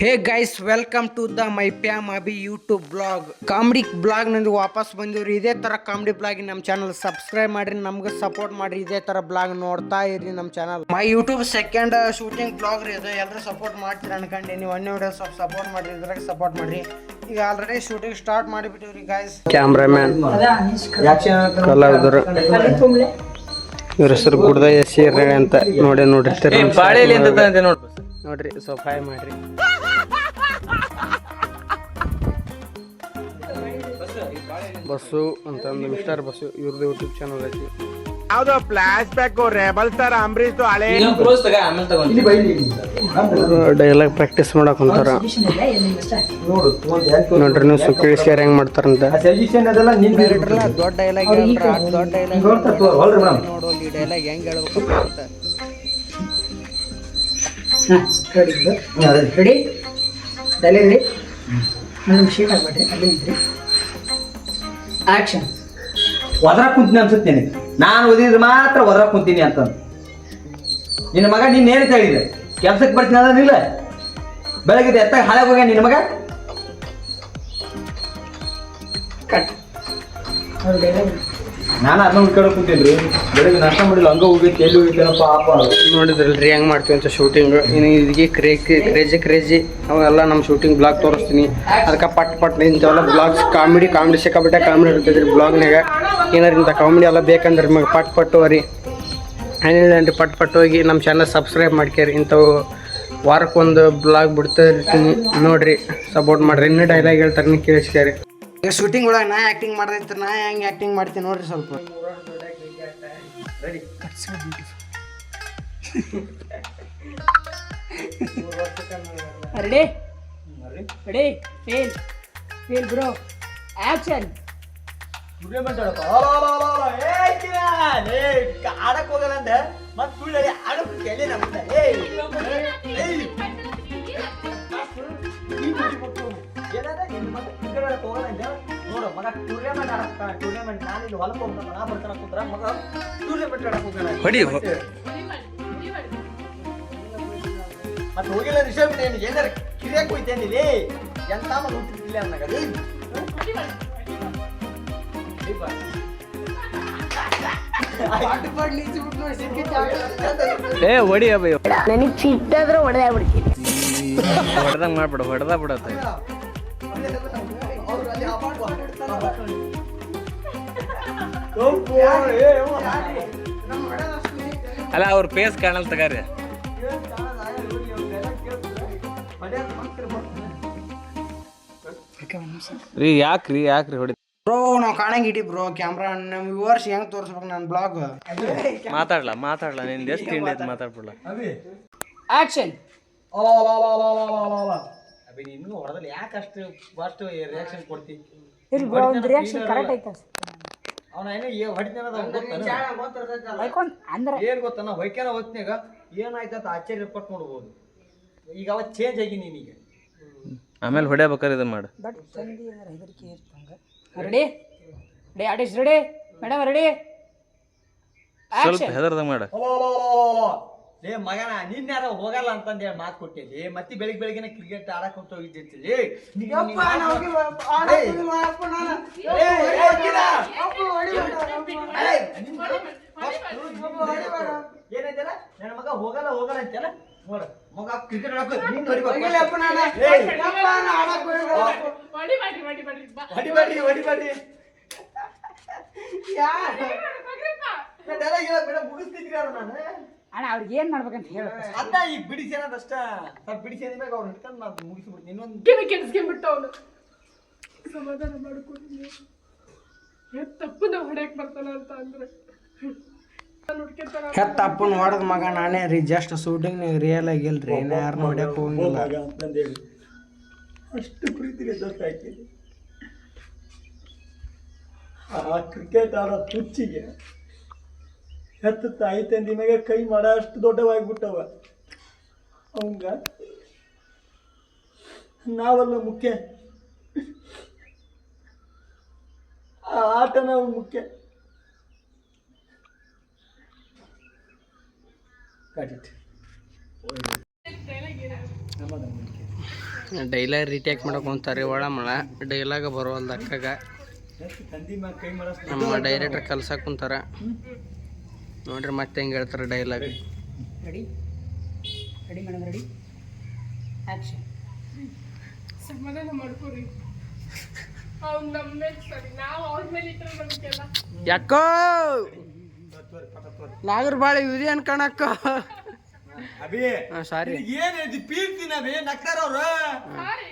Hey guys, welcome to the my ಪ್ಯಾಮ್ Abhi YouTube blog. Comedy blog ನಂದು ವಾಪಸ್ ಬಂದಿವ್ರಿ. ಇದೇ ತರ ಕಾಮಿಡಿ ಬ್ಲಾಗ್ ನಮ್ಮ ಚಾನಲ್ ಸಬ್ಸ್ಕ್ರೈಬ್ ಮಾಡ್ರಿ, ನಮ್ಗೆ ಸಪೋರ್ಟ್ ಮಾಡ್ರಿ. ಇದೇ ತರ ಬ್ಲಾಗ್ ನೋಡ್ತಾ ಇರಿ ನಮ್ಮ channel. My YouTube second shooting blog ರೀ ಇದು. ಎಲ್ಲರೂ ಸಪೋರ್ಟ್ ಮಾಡ್ತೀರಿ ಅನ್ಕೊಂಡಿ. ನೀವು ಒಂದೇ ವಿಡಿಯೋ ಸ್ವಲ್ಪ ಸಪೋರ್ಟ್ ಮಾಡ್ರಿ, ಇದ್ರಾಗ ಸಪೋರ್ಟ್ ಮಾಡ್ರಿ. ಈಗ ಆಲ್ರೆಡಿ ಶೂಟಿಂಗ್ ಸ್ಟಾರ್ಟ್ ಮಾಡಿಬಿಟ್ಟಿವ್ರಿ ಗೈಸ್. ಕ್ಯಾಮ್ರಾಮ್ಯಾನ್ ಕಲಾವಿದರು ಇವ್ರ ಹೆಸರು ಗುಡ್ದ ಎಸಿ ಅಂತ ನೋಡಿರ್ತೀರಿ. ನೋಡ್ರಿ ಸ್ವಲ್ಪ ಹಾಯ್ ಮಾಡ್ರಿ. ಬಸ್ಸು ಅಂತಂದು ಮಿಸ್ಟರ್ ಬಸ್ಸು ಇವ್ರದ್ದು ಯೂಟ್ಯೂಬ್ ಚಾನಲ್ ಐತಿ. ಯಾವ್ದು flash back rebel star Ambareesh ಹಳೆ ಡೈಲಾಗ್ ಪ್ರಾಕ್ಟೀಸ್ ಮಾಡಕ್ ಹೊಂತಾರ ನೋಡ್ರಿ. ನೀವು ಕೇಳಿಸ್ಕ್ಯಾರ ಹೆಂಗ್ ಮಾಡ್ತಾರಂತ. ದೊಡ್ಡ ಡೈಲಾಗ್ ದೊಡ್ಡ ಡೈಲಾಗ್ ನೋಡೋ ಈ ಡೈಲಾಗ್ ಹೆಂಗ್ ಹೇಳ್ಬೇಕು ಅಂತ. Ready dialogue ready. ನಾನು ಶೀಟ್ ಆಗ್ಬಿಟ್ರಿ ಅಲ್ಲಿ ನಿಂತ್ರಿ. ಆಕ್ಷನ್. ಒದರಾಕ್ ಕುಂತೀನಿ ಅನ್ಸುತ್ತೇನೆ. ನಾನು ಓದಿದ್ರೆ ಮಾತ್ರ ಒದರಾಕ್ ಕುಂತೀನಿ ಅಂತ. ನಿನ್ನ ಮಗ ನೀನ್ ಏನು ಹೇಳಿದೆ? ಕೆಲ್ಸಕ್ಕೆ ಬರ್ತೀನಿ ಅದನ್ನಿಲ್ಲ. ಬೆಳಗ್ಗೆ ಎತ್ತಾಗ ಹಾಳಾಗ ಹೋಗ್ಯ ನಿನ್ನ ಮಗ. ಕಟ್. ಅವ್ರ ಡೈಲಾಗ್ ನಾನು ಅದನ್ನ ಹುಡ್ಕಾಡೋ ಕುಂತೀನಿ. ಬೆಳಗ್ಗೆ ನಾಷ್ಟ ಮಾಡಿಲ್ಲ, ಹಂಗ ಹೋಗೈತಿ, ಎಲ್ಲಿ ಹೋಗೈತೇನೋ ಪಾಪ. ನೋಡಿದ್ರಲ್ರಿ ಹೆಂಗ್ ಮಾಡ್ತೀವಿ ಅಂತ ಶೂಟಿಂಗ್. ಇನ್ನು ಇದಕ್ಕೆ ಕ್ರೇಜಿ ಅವೆಲ್ಲ ನಮ್ಮ ಶೂಟಿಂಗ್ ಬ್ಲಾಗ್ ತೋರಿಸ್ತೀನಿ. ಅದಕ್ಕೆ ಪಟ್ ಇಂಥವೆಲ್ಲ ಬ್ಲಾಗ್ಸ್ ಕಾಮಿಡಿ ಸಿಕ್ಕಾಬಿಟ್ಟೆ ಕಾಮಿಡಿ ಇರ್ತೈತ್ರಿ ಬ್ಲಾಗ್ನಾಗ. ಏನಾರು ಇಂಥ ಕಾಮಿಡಿ ಎಲ್ಲ ಬೇಕಂದ್ರೆ ನಿಮಗೆ ಪಟ್ ಹೋರಿ ಏನಿಲ್ಲ ಪಟ್ ಹೋಗಿ ನಮ್ಮ ಚಾನಲ್ ಸಬ್ಸ್ಕ್ರೈಬ್ ಮಾಡ್ಕ್ಯಾರಿ. ಇಂಥವು ವಾರಕ್ಕೊಂದು ಬ್ಲಾಗ್ ಬಿಡ್ತಾ ಇರ್ತೀನಿ, ನೋಡ್ರಿ ಸಪೋರ್ಟ್ ಮಾಡ್ರಿ. ಇನ್ನೂ ಡೈಲಾಗ್ ಹೇಳ್ತಾರೆ, ನೀವು ಕೇಳಿಸ್ಕ್ಯಾರಿ. ಈಗ ಶೂಟಿಂಗ್ ಒಳಗೆ ನಾ ಆ್ಯಕ್ಟಿಂಗ್ ಮಾಡ್ದೈತಿ, ನಾ ಹೆಂಗೆ ಆ್ಯಕ್ಟಿಂಗ್ ಮಾಡ್ತೀನಿ ನೋಡ್ರಿ ಸ್ವಲ್ಪ. Ready ready fail bro action. ಆಡಕ್ ಹೋಗಲ್ಲ ಮತ್ ಸುಳ್ಳಿ ಆಡಕ್ ನೋಡು ಮಗ ಟೂರ್ನಮೆಂಟ್ ಆಡಕ್ಕ. ಟೂರ್ನಮೆಂಟ್ ನಾನು ಇಲ್ಲಿ ಹೊಲಕ್ಕೆ ಹೋಗ್ತಾನ, ನಾ ಬರ್ತಾನ ಕೂತ್ರ ಮಗ ಟೂರ್ನಮೆಂಟ್ ಆಡಕ್ ಹೋಗೋಣ. ಮತ್ತೆ ಹೋಗಿಲ್ಲ ರಿಷಬ್ ಏನು ಏನಾರ ಕಿರಿಯಕ್ಕೆ ಹೋಯ್ತೇನೆ ಇಲ್ಲಿ ಎಂತ ಮಗ ಹುಟ್ಟಿರ್ತಿಲ್ಲ ಅನ್ನಗ. ನನಗೆ ಸಿಟ್ಟಾದ್ರೆ ಹೊಡೆದಾಗ್ಬಿಡ್ತೀನಿ. ಹೊಡೆದಂಗೆ ಮಾಡ್ಬಿಡ ಹೊಡೆದ ಬಿಡತ್ತೆ. ಅಲ್ಲ ಅವ್ರ ಫೇಸ್ ಕಾಣಲ್ ತಗಾರಿ. ಯಾಕ್ರಿ ಹೊಡಿ ಬ್ರೋ? ನಾವು ಕಾಣಂಗ್ ಇಡಿ ಬ್ರೋ ಕ್ಯಾಮ್ರಾ. ನಮ್ಮ ವ್ಯೂವರ್ಸ್ ಹೆಂಗ್ ತೋರಿಸ್ಬೇಕು ನನ್ನ ಬ್ಲಾಗ್. ಮಾತಾಡ್ಲಾ ನಿಂದ ಎಷ್ಟು ತಿಂಡಿ ಐತೆ ಮಾತಾಡ್ಬಿಡ್ಲ. ಆಕ್ಷನ್. ಅಭಿ ನೀನು ಹೊಡೆದಲ್ಲಿ ಯಾಕೆ ಅಷ್ಟು ಫಾಸ್ಟ್ ರಿಯಾಕ್ಷನ್ ಕೊಡ್ತಿ? ಇಲ್ಲ ಬ್ರೋ, ಒಂದು ರಿಯಾಕ್ಷನ್ ಕರೆಕ್ಟ್ ಐತೆ. ಅವನ ಏನೋ ಹೊಡಿತಾನ ಅಂದ್ರೆ ಏನ್ ಗೊತ್ತಾನ ಹೊಯ್ಕೆನ ಹೊತ್ನಾಗ ಏನಾಯ್ತಂತ ಆಶ್ಚರ್ಯ ಪಟ್ಟು ನೋಡ್ಬೋದು. ಈಗ ಅವತ್ತು ಚೇಂಜ್ ಆಗಿ ನೀನೀಗ ಆಮೇಲೆ ಹೊಡ್ಯಾಬೇಕಾರೆ ಇದನ್ನ ಮಾಡು. ಬಟ್ ಸಂಧಿ ಹೆದರಿಕೆ ಇರ್ತಂಗ. Ready artist ready, madam ready ಸ್ವಲ್ಪ ಹೆದರ್ದಂಗ ಮಾಡ. ಲೇ ಮಗನ ನಿನ್ಯಾರ ಹೋಗಲ್ಲ ಅಂತಂದ ಹೇಳಿ ಮಾತು ಕೊಟ್ಟಿದ್ದಿ. ಮತ್ತೆ ಬೆಳಿಗ್ಗೆ ಕ್ರಿಕೆಟ್ ಆಡಕ್ ಹೊತ್ತು ಹೋಗಿದ್ದಿರ್ತಿಲ್ಲಿ. ಏನೈತಲ್ಲ ನನ್ನ ಮಗ ಹೋಗಲ್ಲ ಅಂತಲ್ಲ. ನೋಡ ಮಗ ಕ್ರಿಕೆಟ್ ಆಡಕ್ ಮುಗಿಸ್ತಿದ್ರಿ ಅವ್ರು. ನಾನು ಅಣ್ಣ ಅವ್ರಿಗೆ ಏನ್ ಮಾಡ್ಬೇಕಂತ ಹೇಳ ಅದ ಈಗ ಬಿಡಿಸೇನದಷ್ಟ ಬಿಡಿಸಿದ ಮ್ಯಾಗ ಅವ್ರು ಹಿಡ್ಕೊಂಡು ನಾನು ಮುಗಿಸ್ಬಿಡ್ತೀನಿ. ಇನ್ನೊಂದು ಕೆಡಿಸ್ಕೊಂಡ್ಬಿಟ್ಟ ಅವನು. ಸಮಾಧಾನ ಮಾಡ್ಕೊಂಡು ತಪ್ಪು ನಾವು ಹೊಡ್ಯಾಕ್ ಬರ್ತಾನ ಅಂತ ಅಂದ್ರೆ ಹೆತ್ತಪ್ಪನ ಹೊಡೆದ ಮಗ ನಾನೇ ರೀ. ಜಸ್ಟ್ ಶೂಟಿಂಗ್ ರಿಯಲ್ ಆಗಿಲ್ರಿ, ಯಾರು ನೋಡ್ಯಾಕ ಹೋಗಿಲ್ಲ ಅಂತಂದೇಳಿ ಅಷ್ಟು ಪ್ರೀತಿಗೆ ದೊಡ್ಡ ಹಾಕಿದೆ. ಆ ಕ್ರಿಕೆಟ್ ಆಡೋ ತುಚ್ಚಿಗೆ ಹೆತ್ತ ತಾಯಿ ತಂದಿ ಮ್ಯಾಗ ಕೈ ಮಾಡ ಅಷ್ಟು ದೊಡ್ಡವಾಗ್ಬಿಟ್ಟವ. ಅವಂಗ ನಾವೆಲ್ಲ ಮುಖ್ಯ, ಆ ಆಟ ನಾವು ಮುಖ್ಯ. Got it. ಡೈಲಾಗ್ ರೀಟೇಕ್ ಮಾಡಕ್ ಹೊಂತಾರೆ ಒಳಮಳ ಡೈಲಾಗ ಬರೋಲ್ದ ಅಕ್ಕಾಗ ನಮ್ಮ ಡೈರೆಕ್ಟರ್ ಕಲ್ಸಕ್ಕೆ ಕುಂತಾರ ನೋಡ್ರಿ ಮತ್ತೆ ಹೆಂಗೆ ಹೇಳ್ತಾರೆ dialogue. Ready ready madam ready action. ಸಮಾಧಾನ ಮಾಡ್ಕೊರಿ. ಅವ್ನು ನಮ್ಮ ಮೇಲೆ ಸರಿ, ನಾವು ಅವ್ರ ಮೇಲೆ ಇಟ್ಟರೆ ನಮ್ಗೆಲ್ಲ ಯಾಕೋ ನಾಗರ ಬಾಳಿ ಇದೆ ಅನ್ಕಣಕ್ಕ. ಅಭಿ ಸಾರಿ ಏನ್ ಪೀರ್ತೀನಿ ಅಭಿ ನಕ್ತಾರ ಅವ್ರು. ಸಾರಿ